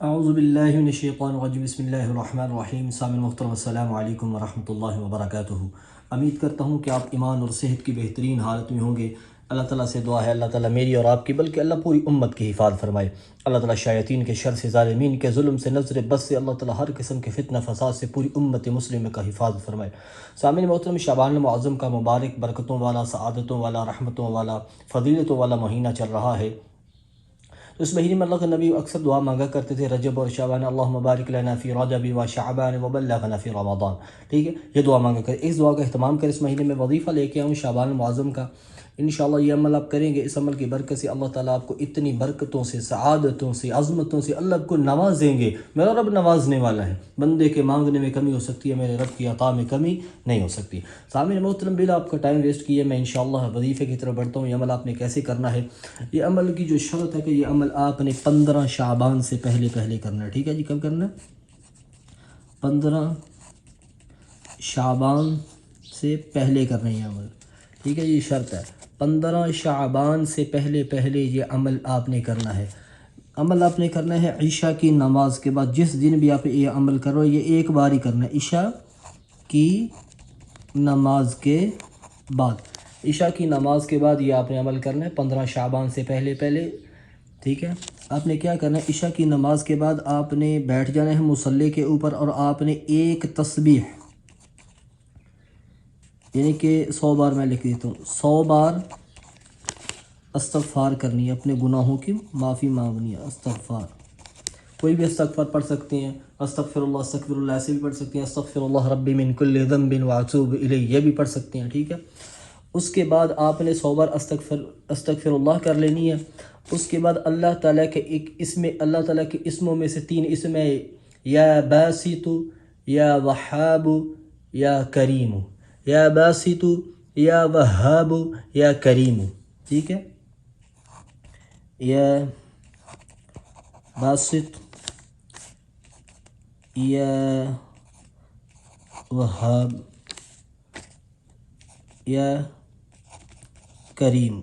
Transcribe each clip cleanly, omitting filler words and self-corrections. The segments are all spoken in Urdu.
اعوذ باللہ من الشیطان الرجیم، بسم اللہ الرحمن الرحیم۔ سامعین محترم، السلام علیکم ورحمۃ اللہ وبرکاتہ۔ امید کرتا ہوں کہ آپ ایمان اور صحت کی بہترین حالت میں ہوں گے۔ اللہ تعالیٰ سے دعا ہے اللہ تعالیٰ میری اور آپ کی بلکہ اللہ پوری امت کی حفاظت فرمائے۔ اللہ تعالیٰ شیاطین کے شر سے، ظالمین کے ظلم سے، نظر بد سے، اللہ تعالیٰ ہر قسم کے فتنہ فساد سے پوری امت مسلمہ کا حفاظت فرمائے۔ سامعین محترم، شعبان المعظم کا مبارک، برکتوں والا، سعادتوں والا، رحمتوں والا، فضیلتوں والا مہینہ چل رہا ہے۔ اس مہینے میں اللہ کے نبی اکثر دعا مانگا کرتے تھے، رجب اور شعبان، اللہم بارک لنا فی رجب و شعبان وبلغنا فی رمضان۔ ٹھیک ہے، یہ دعا مانگا کر، اس دعا کا اہتمام کر۔ اس مہینے میں وظیفہ لے کے آؤں شعبان المعظم کا، انشاءاللہ یہ عمل آپ کریں گے، اس عمل کی برکت سے اللہ تعالیٰ آپ کو اتنی برکتوں سے، سعادتوں سے، عظمتوں سے اللہ کو نوازیں گے۔ میرا رب نوازنے والا ہے، بندے کے مانگنے میں کمی ہو سکتی ہے، میرے رب کی عطا میں کمی نہیں ہو سکتی۔ سامعین محترم، بلا آپ کا ٹائم ویسٹ کیے میں انشاءاللہ وظیفے کی طرف بڑھتا ہوں۔ یہ عمل آپ نے کیسے کرنا ہے؟ یہ عمل کی جو شرط ہے کہ یہ عمل آپ نے 15 شعبان سے پہلے کرنا ہے۔ ٹھیک ہے جی، کب کرنا ہے؟ 15 شعبان سے پہلے کرنا ہے یہ عمل۔ ٹھیک ہے جی، شرط ہے 15 شعبان سے پہلے یہ عمل آپ نے کرنا ہے۔ عمل آپ نے کرنا ہے عشاء کی نماز کے بعد۔ جس دن بھی آپ یہ عمل کرو، یہ ایک بار ہی کرنا ہے، عشاء کی نماز کے بعد۔ عشاء کی نماز کے بعد یہ آپ نے عمل کرنا ہے 15 شعبان سے پہلے۔ ٹھیک ہے، آپ نے کیا کرنا ہے؟ عشاء کی نماز کے بعد آپ نے بیٹھ جانا ہے مصلی کے اوپر، اور آپ نے ایک تسبیح، یعنی کہ 100 بار، میں لکھ دیتا ہوں، 100 بار استغفار کرنی ہے، اپنے گناہوں کی معافی مانگنی ہے۔ استغفار، کوئی بھی استغفار پڑھ سکتے ہیں، استغفر اللہ ایسے بھی پڑھ سکتے ہیں، استغفر اللہ ربی من کل ذنب واتوب الیہ، یہ بھی پڑھ سکتے ہیں۔ ٹھیک ہے، اس کے بعد آپ نے 100 بار استغفر اللہ کر لینی ہے۔ اس کے بعد اللہ تعالیٰ کے ایک اسم، اللہ تعالیٰ کے اسموں میں سے 3 اسم ہے، یا باسط، یا وہاب، یا کریم۔ یا باسط، یا وہاب، یا کریم۔ ٹھیک ہے، یا باسط، یا وہاب، یا کریم،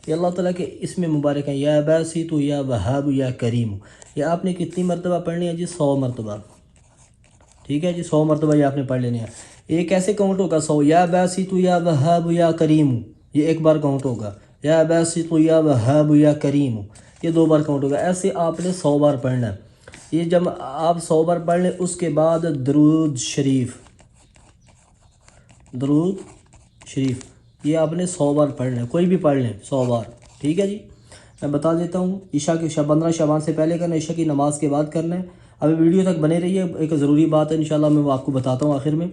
یہ اللہ تعالیٰ کے اسم مبارک ہیں، یا باسط، یا وہاب، یا کریم۔ یہ آپ نے کتنی مرتبہ پڑھنی ہے جی؟ 100 مرتبہ۔ ٹھیک ہے جی، 100 مرتبہ یہ آپ نے پڑھ لینی ہے۔ یہ کیسے کاؤنٹ ہوگا 100؟ یا باسط، یا وہاب، یا کریم، یہ ایک بار کاؤنٹ ہوگا۔ یا باسط، یا وہاب، یا کریم، یہ 2 بار کاؤنٹ ہوگا۔ ایسے آپ نے 100 بار پڑھنا ہے۔ یہ جب آپ 100 بار پڑھ لیں، اس کے بعد درود شریف، یہ آپ نے 100 بار پڑھنا ہے، کوئی بھی پڑھ لیں 100 بار۔ ٹھیک ہے جی، میں بتا دیتا ہوں، عشاء کے 15 شعبان سے پہلے کرنا ہے، عشاء کی نماز کے بعد کرنا ہے۔ ابھی ویڈیو تک بنے رہیے، ایک ضروری بات ہے انشاءاللہ میں وہ آپ کو بتاتا ہوں آخر میں۔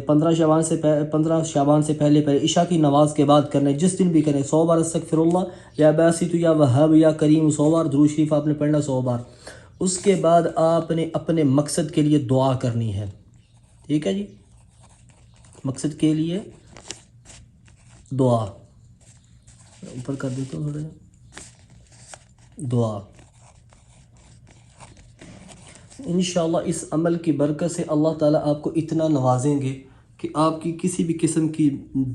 15 شعبان سے پہلے عشاء کی نماز کے بعد کرنا ہے، جس دن بھی کریں، 100 بار استغفر اللہ، یا باسط، یا وہاب، یا کریم، 100 بار درود شریف آپ نے پڑھنا 100 بار۔ اس کے بعد آپ نے اپنے مقصد کے لیے دعا کرنی ہے۔ ٹھیک ہے جی، مقصد کے لیے دعا، اوپر کر دیتا ہوں تھوڑا دعا۔ انشاءاللہ اس عمل کی برکت سے اللہ تعالیٰ آپ کو اتنا نوازیں گے کہ آپ کی کسی بھی قسم کی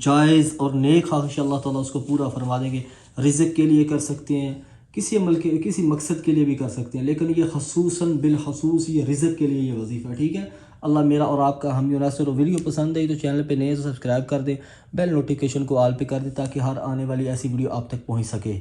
جائز اور نیک خواہش اللہ تعالیٰ اس کو پورا فرما دیں گے۔ رزق کے لیے کر سکتے ہیں، کسی عمل کے، کسی مقصد کے لیے بھی کر سکتے ہیں، لیکن یہ خصوصاً بالخصوص یہ رزق کے لیے یہ وظیفہ ہے۔ ٹھیک ہے، اللہ میرا اور آپ کا حامی و ناصر۔ ویڈیو پسند آئی تو چینل پہ نئے سبسکرائب کر دیں، بیل نوٹیفیکیشن کو آل پہ کر دیں، تاکہ ہر آنے والی ایسی ویڈیو آپ تک پہنچ سکے۔